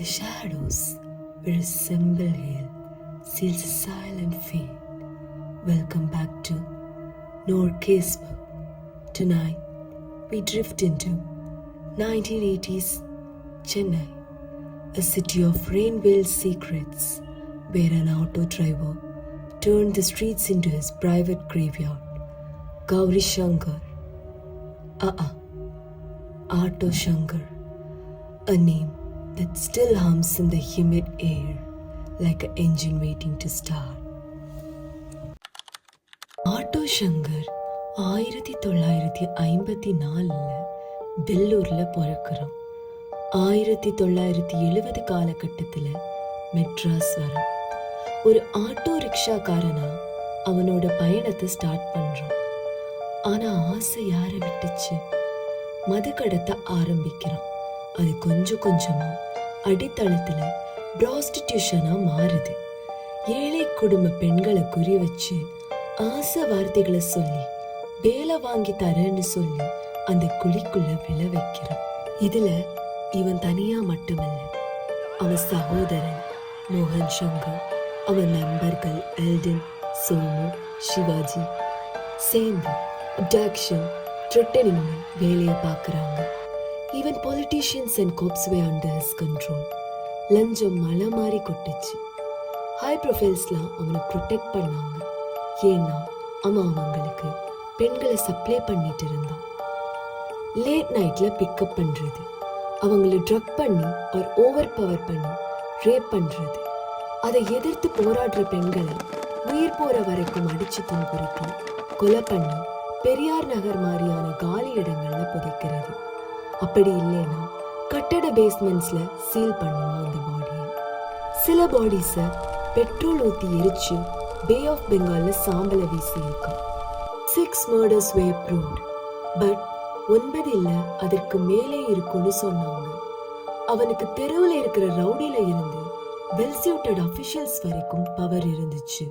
The shadows where a symbol hail seals a silent fate. Welcome back to Noor Casebook. Tonight we drift into 1980s Chennai, a city of rain-veiled secrets where an auto driver turned the streets into his private graveyard. Gauri Shankar. Auto Shankar, a name that still hums in the humid air like an engine waiting to start. Auto Shankar 1954 வெள்ளூர்ல பிறக்கிறான். 1970 காலகட்டத்தில் மெட்ராஸ் வரான். ஒரு auto ரிக்ஷாக்காரனா அவனோட பயணத்தை start பண்றான். ஆனா ஆசை யாரை விட்டுச்சு? மது கடத்த ஆரம்பிக்கிறான். அது கொஞ்சம் கொஞ்சமா அடித்தளத்துல ப்ராஸ்டிடியூஷனா மாறுது. ஏழை குடும்ப பெண்களை குறி வச்சு ஆசை வார்த்தைகளை சொல்லி வேலை வாங்கி தரேன்னு சொல்லி அந்த குழிக்குள்ள விழ வைக்கிறான். இதுல இவன் தனியா மட்டுமல்ல, அவன் சகோதரன் மோகன் சங்கர், அவன் நண்பர்கள் எல்டன், சோமு, சிவாஜி சேர்ந்து அப்டாக்ஷன், த்ரெட்டனிங் வேலையை பார்க்குறாங்க. Even politicians and cops were under his control. லஞ்சம் மலை மாறி கொட்டுச்சு. ஹை ப்ரொஃபைல்ஸ்லாம் அவனை ப்ரொடெக்ட் பண்ணாங்க. ஏன்னா அவங்களுக்கு பெண்களை சப்ளை பண்ணிட்டு இருந்தான். லேட் நைட்ல பிக்கப் பண்றது, அவங்கள ட்ரக் பண்ணி ஒரு ஓவர் பவர் பண்ணி ரேப் பண்றது, அதை எதிர்த்து போராடுற பெண்களை உயிர் போற வரைக்கும் அடிச்சு துன்புறுத்தி கொலை பண்ணி பெரியார் நகர் மாதிரியான காலி இடங்கள்ல புதைக்கிறது. அப்படி இல்லைன்னா கட்டட பேஸ்மெண்ட்ஸ்ல சீல் பண்ணுவோம் அந்த பாடியை. சில பாடிஸ பெட்ரோல் ஊத்தி எரிச்சு பே ஆஃப் பெங்கால்ல சாம்பலை வீசி இருக்கும். 6 murders were proved, பட் 9 இல்ல அதற்கு மேலே இருக்கும்னு சொன்னாங்க. அவனுக்கு தெருவில் இருக்கிற ரவுடியில இருந்து வெல் சூட்டட் அபிஷியல்ஸ் வரைக்கும் பவர் இருந்துச்சு.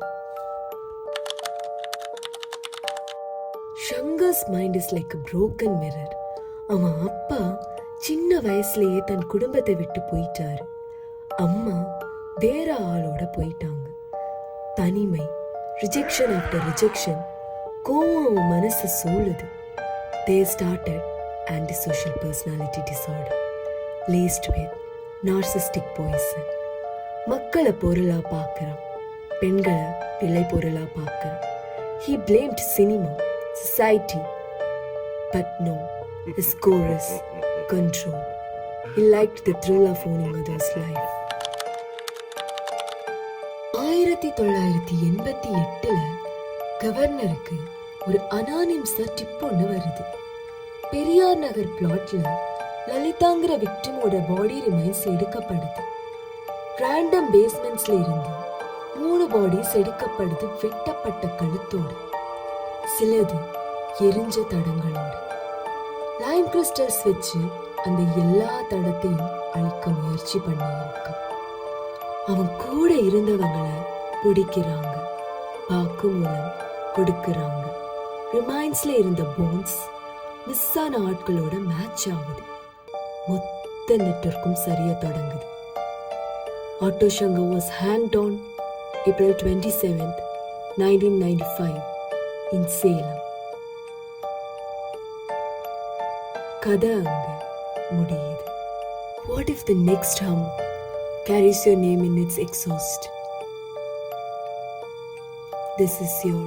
Shankar's mind is like a broken mirror. அவன் அப்பா சின்ன வயசுலயே தன் குடும்பத்தை விட்டு போயிட்டாரு. அம்மா வேற ஆளோட போயிட்டாங்க. தனிமை, ரிஜெக்ஷன் ஆஃப்டர் ரிஜெக்ஷன், கோவம் அவன் மனசு சூழுது. They started antisocial personality disorder laced with narcissistic poison. மக்களை பொருளா பார்க்கறான், பெண்களை விலை பொருளா பார்க்கறான். He blamed cinema, society, but no, his core is control. He liked the thrill of owning others' life. 1988 கவர்னருக்கு ஒரு அனானிம்ஸ் டிப் ஒன்று வருது. பெரியார் நகர் பிளாட்ல லலிதாங்கிற விக்டிமோட பாடி ரிமைன்ஸ் எடுக்கப்படுது. ரேண்டம் பேஸ்மெண்ட்ஸ்ல இருந்து 3 பாடிஸ் எடுக்கப்படுது, வெட்டப்பட்ட கழுத்தோடு, சிலது எரிஞ்ச தடங்களோடு. லைம் கிறிஸ்டல்ஸ் வச்சு அந்த எல்லா தடத்தையும் அழிக்க முயற்சி பண்ணியிருக்கான். அவன் கூட இருந்தவங்களை பிடிக்கிறாங்க, வாக்குமூலம் கொடுக்கறாங்க. ரிமைன்ஸ்ல இருந்த போன்ஸ் மிஸ் ஆன ஆட்களோட மேட்ச் ஆகுது. மொத்த நெட்வொர்க்கும் சரிய தொடங்குது. Auto Shankar was hanged on April 27, 1995 in Salem. கதை அங்க முடியுது. What if the next hum carries your name in its exhaust? This is your